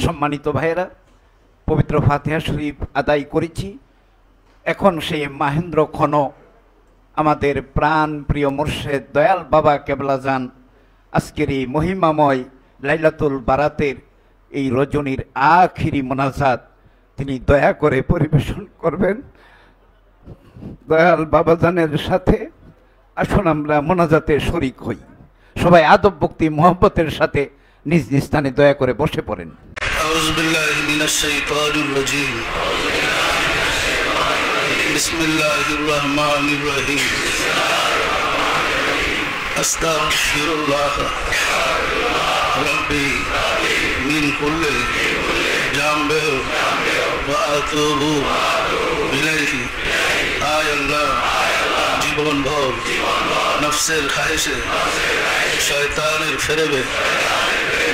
সম্মানিত ভাইয়েরা, পবিত্র ফাতিহা শরীফ আদায় করেছি। এখন সেই মাহেন্দ্র খন আমাদের প্রাণ প্রিয় মুর্শেদ দয়াল বাবা কেবলাজান আজকের এই মহিমাময় লাইলাতুল বারাতের এই রজনীর আখিরি মোনাজাত তিনি দয়া করে পরিবেশন করবেন। দয়াল বাবাজানের সাথে আসুন আমরা মোনাজাতে শরীক হই। সবাই আদব ভক্তি মোহব্বতের সাথে নিজ নিজ স্থানে দয়া করে বসে পড়েন। আউযু বিল্লাহি মিনাশ শাইতানির রাজীম। বিসমিল্লাহির রহমানির রহিম। আস্তাগফিরুল্লাহ রাব্বি মিন কুল্লি জামবে ওয়া আতুবু ইলাইহি। আয় আল্লাহ, জীবন ভর নফসের খায়েশে শয়তানের ফেরেবে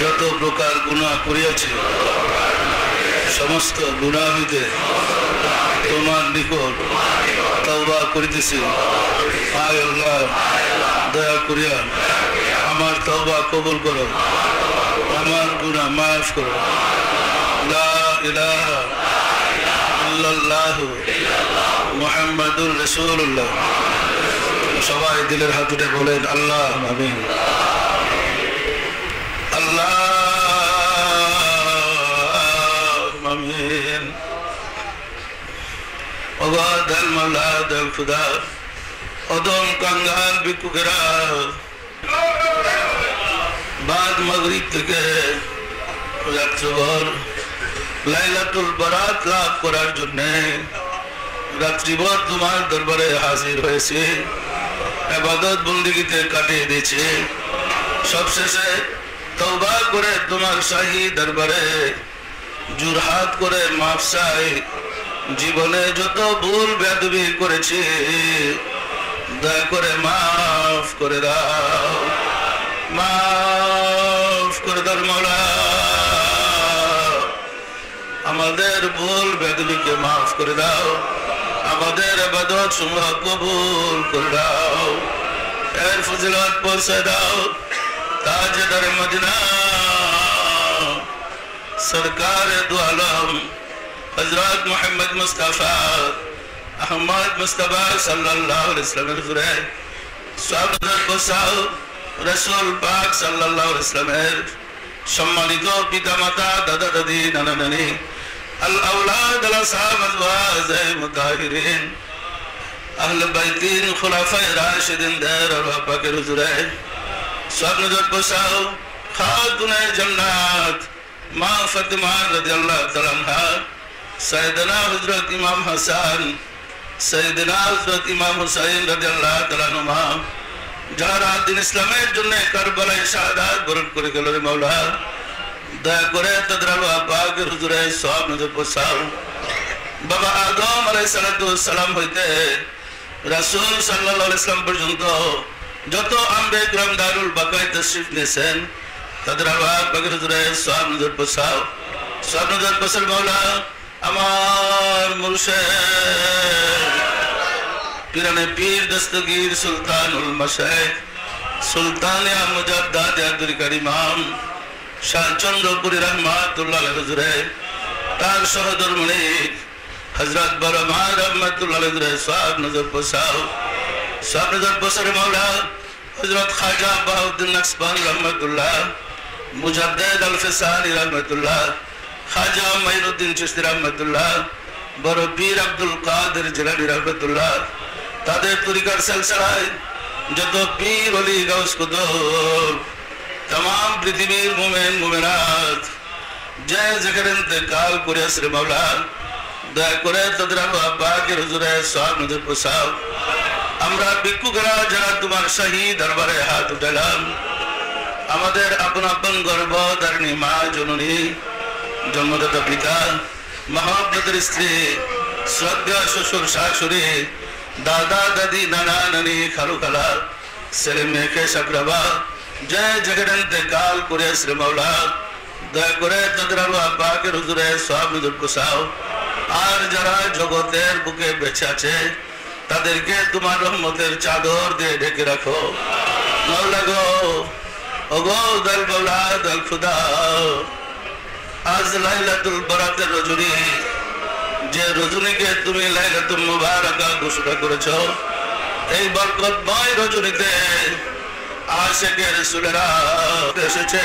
যত প্রকার গুনাহ করিয়াছি, সমস্ত গুনাহ হইতে তোমার নিকট তওবা করিতেছি। আয় আল্লাহ, দয়া করিয়া আমার তওবা কবুল করো, আমার গুনাহ মাফ করো। লা ইলাহা ইল্লাল্লাহু মুহাম্মাদুর রাসূলুল্লাহ। সবাই দিলের হাত উঠে বলেন আল্লাহ আমিন। আল্লাহ আমিন। ওয়াদ আল মাওলাদ আল খুদা অদম কাঙ্গাল বিকুকেরা বাদ মাগরিব থেকে রাত্রিভর লাইলাতুল বারাত লাভ করার জন্য রাত্রিভর তোমার দরবারে হাজির হয়েছে, ইবাদত বন্দেগীতে কাটিয়ে দিয়েছে। সবশেষে তওবা করে তোমার শাহী দরবারে জুরহাত করে মাফ চাই। জীবনে যত ভুল বেয়াদবি করেছি দয়া করে মাফ করে দাও, মাফ করে দাও মওলা। আমাদের ভুল বেয়াদবিকে মাফ করে দাও, আমাদের ইবাদত সমূহ কবুল করে দাও। এর ফজিলত পৌঁছে দাও তাজদার মদিনা সরকার দু আলম হযরত মুহাম্মদ মুস্তাফা আহমদ মুস্তাফা সাল্লাল্লাহু আলাইহি ওয়াসাল্লামের হুজুরে সাহাবাত বসাও রাসূল পাক সাল্লাল্লাহু আলাইহি ওয়াসাল্লামের সম্মানিত পিতামাতা, দাদা দাদি, নানা নানি, আল আওলাদ আল আসহাব আল ওয়াজ মুতাহিরিন আহলে বাইতিন খুলাফায়ে রাশিদিন দের আর পাকের হুজুরে সব নজর বসাও খাতুনে জান্নাত মা ফাতিমা রাদিয়াল্লাহু তাআলা আনহা, সাইয়েদনা হযরত ইমাম হাসান, সাইয়েদনা হযরত ইমাম হুসাইন রাদিয়াল্লাহু তাআলা আনহুমা, যারা দিন ইসলামের জন্য কারবালায় শাহাদাত বরণ করে গেল রে মাওলা, দয়া করে তাদের আল্লাহ পাকের হুজুরে সব নজর বসাও। বাবা আদম আলাইহিস সালাতু ওয়াস সালাম হইতে রাসূল সাল্লাল্লাহু আলাইহি ওয়াসাল্লাম পর্যন্ত যত আম্বিয়া কিরাম দারুল বাকায় তাশরীফ নিয়েছেন তাদের আল্লাহ পাকের হুজুরে সব নজর বসাও, সব নজর বসাল মাওলা। আমার মুর্শিদ পিরানে পীর দস্তগীর সুলতানুল মাশায়েখ সুলতান মুজাদ্দাদ আব্দুল করিম শাহ চন্দ্রপুরী রহমাতুল্লাহ আলাইহি হুজুরে তার সহধর্মণি হযরত বরমা রহমাতুল্লাহ আলাইহি হুজুরে সব নজর বসাও, সব নজর বসারে মাওলা। হযরত খাজা বাহাউদ্দিন নকশবন্দ রহমাতুল্লাহ, মুজাদ্দিদ আল ফিসানি রহমাতুল্লাহ, খাজা মাইনুদ্দিন চিশতি রহমাতুল্লাহ, বড় পীর আব্দুল কাদের জিলানী রহমাতুল্লাহ, তাদের তরিকার সিলসিলায় যত পীর ওলি গাউস কুতুব तमाम পৃথিবীর মুমিন মুমিনাত যে যেখানে ইন্তেকাল করে আসরে মাওলা, দয়া করে তাদের আল্লাহ পাকের হুজুরে সব নজর বসাও। আমরা ভিক্ষুকরা যারা তোমার শাহী দরবারে হাত উঠালাম, আমাদের আপন আপন গর্ভধারিণী মা জননী, জন্মদাতা পিতা, মহাব্বতের স্ত্রী, শ্রদ্ধা শ্বশুর শাশুড়ি, দাদা দাদি, নানা নানি, খালু খালা, ছেলে মেয়েকে সাকরাবা যে যেখানে ইন্তেকাল করে আসরে মাওলা, দয়া করে তাদের আল্লাহ পাকের হুজুরে সব নজর বসাও। আর যারা জগতের বুকে বেঁচে আছে তাদেরকে তোমার রহমতের চাদর দিয়ে ঢেকে রাখো মাওলা গো। ওগো দয়াল মাওলা, দয়াল খুদা, আজ লাইলাতুল বারাতের রজনী, যে রজনীকে তুমি লাইলাতুল মুবারাকা ঘোষণা করেছো, এই বরকতময় রজনীতে আশিকে রাসূলেরা এসেছে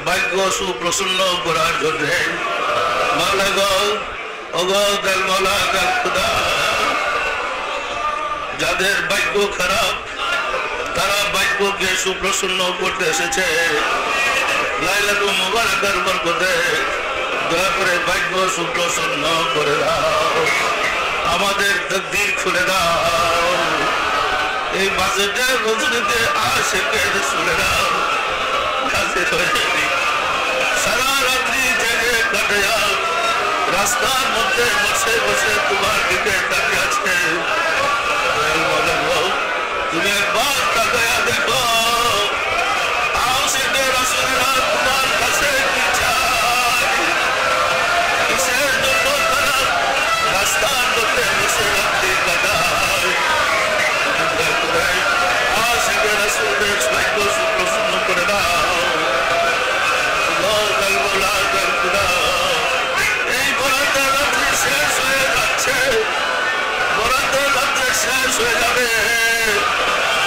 ভাগ্য সুপ্রসন্ন করার জন্য। মাওলা গো, ওগো দয়াল মাওলা দয়াল খোদা, যাদের ভাগ্য খারাপ তারা ভাগ্যকে সুপ্রসন্ন করতে এসেছে লাইলাতুল মুবারাকার বরকতে। দয়া করে ভাগ্য সুপ্রসন্ন করে দাও, আমাদের তকদীর খুলে দাও। এই বাজেটের রজনীতে আশিকে রাসূলেরা হাজির হয়ে সারা রাত্রি জেগে কাটিয়া রাস্তার মধ্যে বসে বসে তোমার দিকে তাকিয়ে আছে। তুমি একবার তাকায়া দেখো, আশিকে রাসূলেরা তোমার কাছে কি চায়, কিসের জন্য তারা রাস্তার মধ্যে বসে রাত্রি কাটায়। আশিকে রাসূলের ভাগ্য সুপ্রসন্ন করে দাও। এই বরাতের রাত্রি শেষ হয়ে যাচ্ছে, বরাতের রাত্রি শেষ হয়ে যাবে।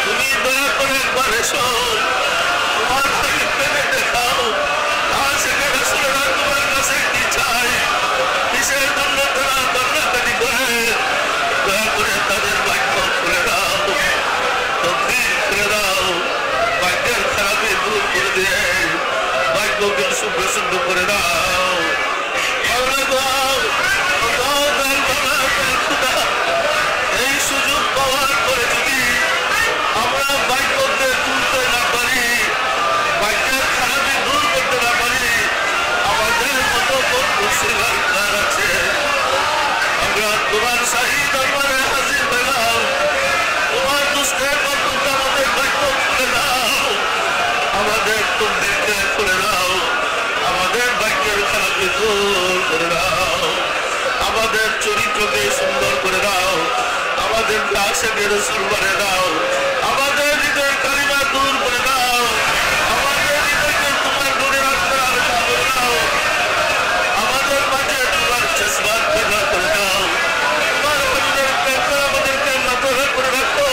তুমি দয়া করে একবার এসো, তোমার হাবিবকে দেখাও। আশিকে রাসূলেরা তোমার কাছে কি চায়, কিসের জন্য তারা কান্নাকাটি করে। দয়া করে তাদের ভাগ্য খুলে দাও, তকদীর খুলে দাও, ভাগ্যের খারাপি দূর করে দিয়ে ভাগ্যকে সুপ্রসন্ন করে দাও। এই সুযোগ পাওয়ার পরে যদি আমরা ভাগ্যকে তুলতে না পারি, ভাগ্যের খারাপি দূর করতে না পারি, আমাদের মতো কোন মুসিবত কার আছে? আমরা তোমার শাহী দরবারে হাজির হলাম, তোমার দুষ্টের মতো আমাদের ভাগ্য খুলে দাও, আমাদের তকদীরকে খুলে দাও, আমাদের ভাগ্যের খারাপি দূর করে দাও, আমাদের চরিত্রকে সুন্দর করে দাও, আমাদের আশিকে রাসূল করে দাও, আমাদের হৃদয়ের কালিমা দূর করে দাও, আমাদের হৃদয়কে তোমার নূরের আলোয় আলোকিত করে দাও, আমাদের মাঝে তোমার জজবাত পয়দা করে দাও, তোমার হাবিবের প্রেমে আমাদেরকে মাতোয়ারা করে রাখো।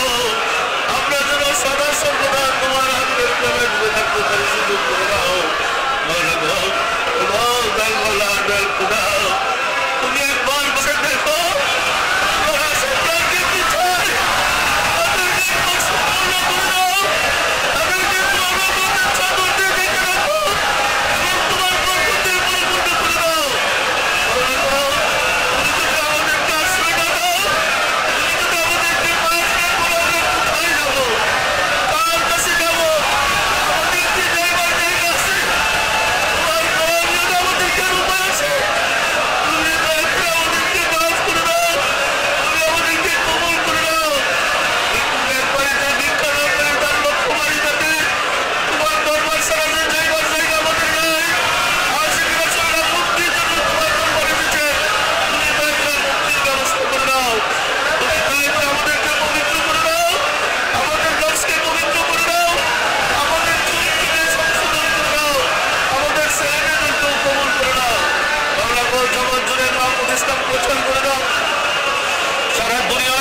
আমরা যেন সদা সর্বদা তোমার হাবিবের প্রেমে ডুবে থাকতে পারি, সুযোগ করে দাও। মাওলা গো, ওগো দয়াল মাওলা দয়াল খোদা, তুমি একবার বসে দেখো তোমার সন্তানকে কি চায়, তাদেরকে সম্পূর্ণ করে দাও, তাদেরকে তোমার রহমতের চাদর দিয়ে ঢেকে রাখো এবং তোমার বরকতে পরিপূর্ণ করে দাও। মাওলা গো, তুমি যদি আমাদেরকে আশ্রয় না দাও, তুমি যদি আমাদেরকে মাফ না করো, আমরা কোথায় যাবো, কার কাছে যাবো? আমাদের কি যাইবার জায়গা আছে? তোমার দয়াময় আমাদেরকে উপায় আছে? তুমি দয়া করে আমাদেরকে মাফ করে দাও, তুমি আমাদেরকে কবুল করে দাও। মৃত্যুর বাড়িতে ভিক্ষা না করে তার লক্ষ্য বাড়ি থাকে, তোমার দরবার ছাড়া যে যাইবার জায়গা আমাদের নাই। আশিকে রাসূলেরা মুক্তির জন্য তোমার দরবারে এসেছে, তুমি দয়া করে মুক্তির ব্যবস্থা করে দাও। তুমি দয়া করে আমাদেরকে পবিত্র করে দাও, আমাদের নফসকে পবিত্র করে দাও, আমাদের চরিত্রকে সংশোধন করে দাও, আমাদের ছেলেমেয়েদেরকেও কবুল করে দাও। বাংলা জগৎ জুড়ে মাহমুদ ইসলাম প্রচার করে দাও, সারা দুনিয়া